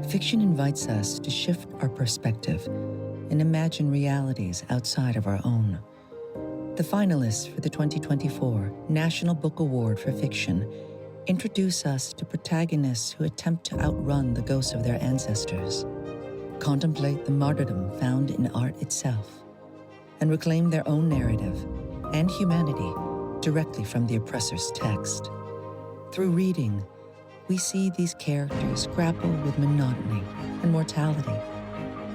Fiction invites us to shift our perspective and imagine realities outside of our own. The finalists for the 2024 National Book Award for Fiction introduce us to protagonists who attempt to outrun the ghosts of their ancestors, contemplate the martyrdom found in art itself, and reclaim their own narrative and humanity directly from the oppressor's text. Through reading, we see these characters grapple with monotony and mortality,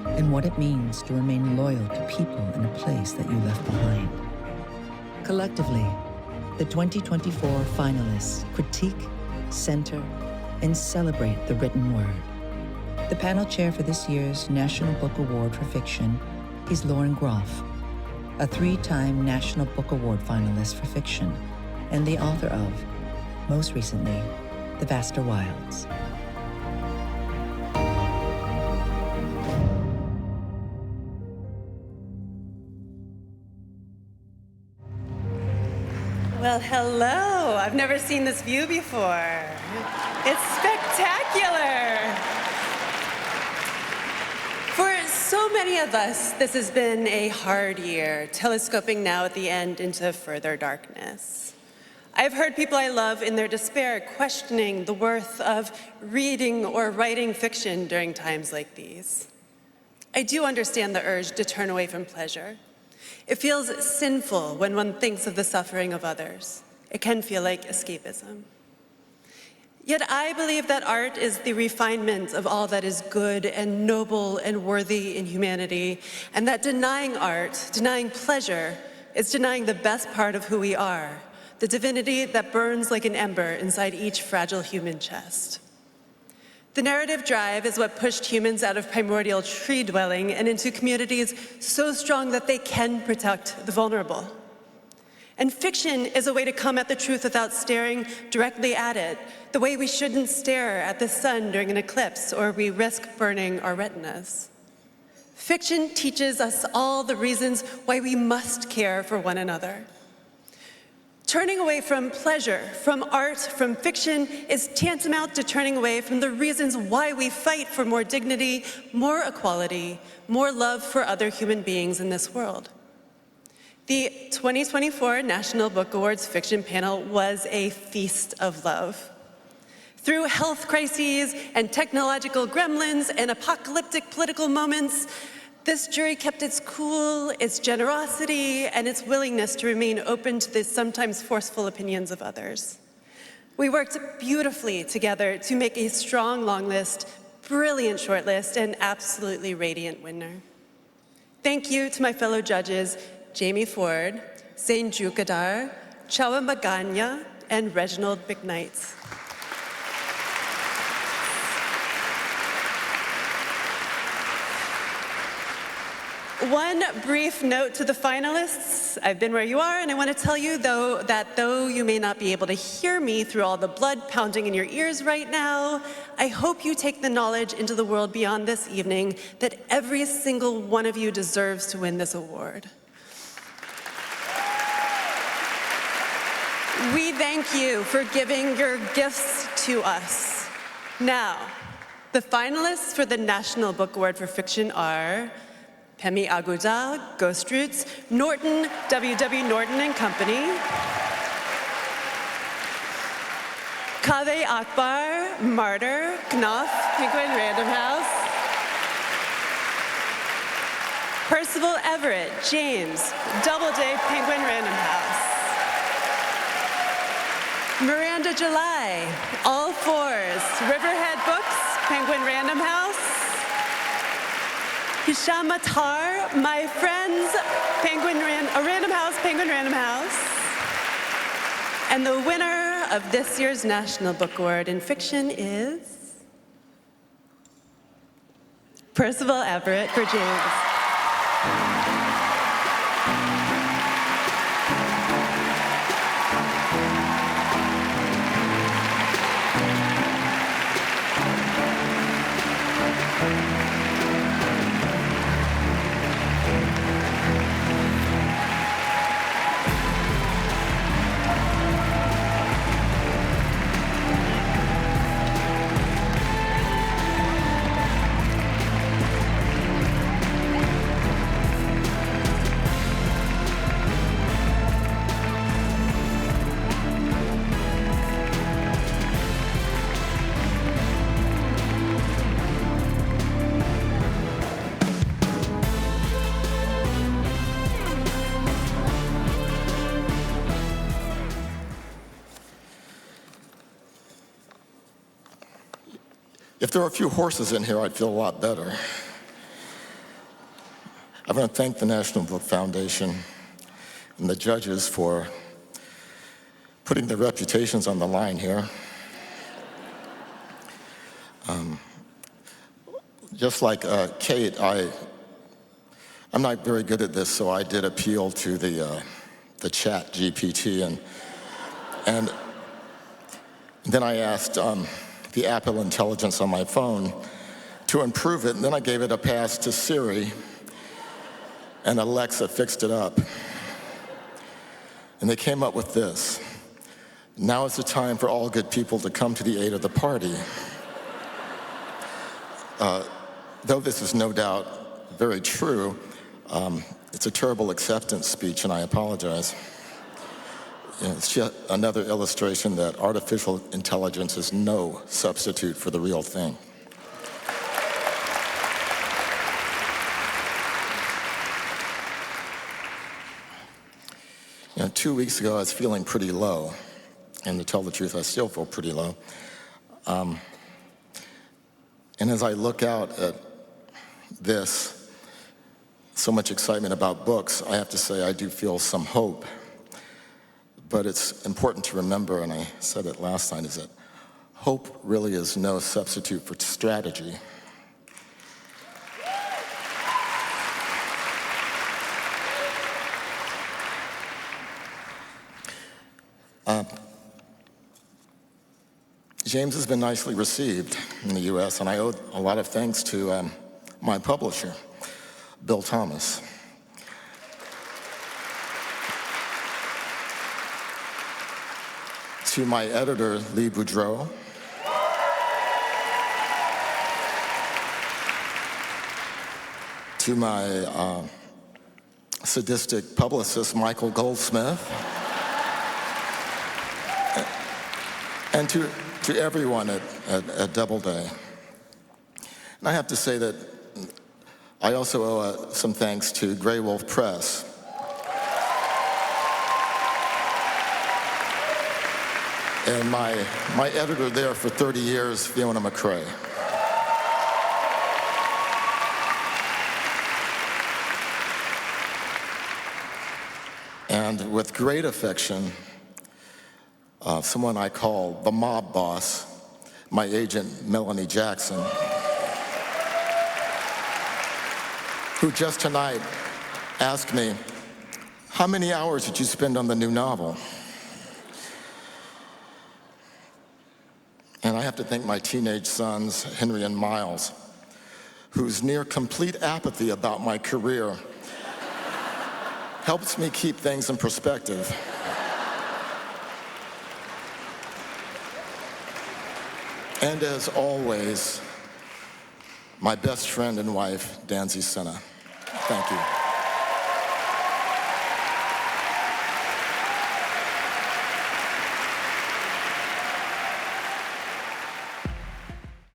and what it means to remain loyal to people in a place that you left behind. Collectively, the 2024 finalists critique, center, and celebrate the written word. The panel chair for this year's National Book Award for Fiction is Lauren Groff, a 3-time National Book Award finalist for fiction and the author of, most recently, The Vaster Wilds. Well, hello. I've never seen this view before. It's spectacular. For so many of us, this has been a hard year, telescoping now at the end into further darkness. I've heard people I love in their despair questioning the worth of reading or writing fiction during times like these. I do understand the urge to turn away from pleasure. It feels sinful when one thinks of the suffering of others. It can feel like escapism. Yet I believe that art is the refinement of all that is good and noble and worthy in humanity, and that denying art, denying pleasure, is denying the best part of who we are, the divinity that burns like an ember inside each fragile human chest. The narrative drive is what pushed humans out of primordial tree dwelling and into communities so strong that they can protect the vulnerable. And fiction is a way to come at the truth without staring directly at it, the way we shouldn't stare at the sun during an eclipse or we risk burning our retinas. Fiction teaches us all the reasons why we must care for one another. Turning away from pleasure, from art, from fiction is tantamount to turning away from the reasons why we fight for more dignity, more equality, more love for other human beings in this world. The 2024 National Book Awards fiction panel was a feast of love. Through health crises and technological gremlins and apocalyptic political moments, this jury kept its cool, its generosity, and its willingness to remain open to the sometimes forceful opinions of others. We worked beautifully together to make a strong long list, brilliant short list, and absolutely radiant winner. Thank you to my fellow judges, Jamie Ford, Zane Jukadar, Chawa Maganya, and Reginald McKnight. One brief note to the finalists. I've been where you are, and I want to tell you, though you may not be able to hear me through all the blood pounding in your ears right now, I hope you take the knowledge into the world beyond this evening that every single one of you deserves to win this award. We thank you for giving your gifts to us. Now, the finalists for the National Book Award for Fiction are Pemi Aguda, Ghost Roots, Norton, W.W. Norton and Company, Kaveh Akbar, Martyr, Knopf, Penguin Random House, Percival Everett, James, Doubleday, Penguin Random House, Miranda July, All Fours, Riverhead Books, Penguin Random House, Hisham Attar, My Friends, Random House, Penguin Random House. And the winner of this year's National Book Award in Fiction is Percival Everett for James. If there were a few horses in here, I'd feel a lot better. I want to thank the National Book Foundation and the judges for putting their reputations on the line here. Just like Kate, I'm not very good at this, so I did appeal to the chat GPT, and then I asked the Apple Intelligence on my phone to improve it, and then I gave it a pass to Siri, and Alexa fixed it up. And they came up with this: now is the time for all good people to come to the aid of the party. Though this is no doubt very true, it's a terrible acceptance speech, and I apologize. It's yet another illustration that artificial intelligence is no substitute for the real thing. 2 weeks ago, I was feeling pretty low, and to tell the truth, I still feel pretty low. And as I look out at this, so much excitement about books, I have to say I do feel some hope. But it's important to remember, and I said it last night, is that hope really is no substitute for strategy. James has been nicely received in the U.S., and I owe a lot of thanks to my publisher, Bill Thomas. To my editor, Lee Boudreau. To my sadistic publicist, Michael Goldsmith. And to everyone at Doubleday. And I have to say that I also owe some thanks to Grey Wolf Press. And my editor there for 30 years, Fiona McCrae. And with great affection, someone I call the mob boss, my agent, Melanie Jackson, who just tonight asked me, how many hours did you spend on the new novel? And I have to thank my teenage sons, Henry and Miles, whose near complete apathy about my career helps me keep things in perspective. And as always, my best friend and wife, Danzy Senna. Thank you.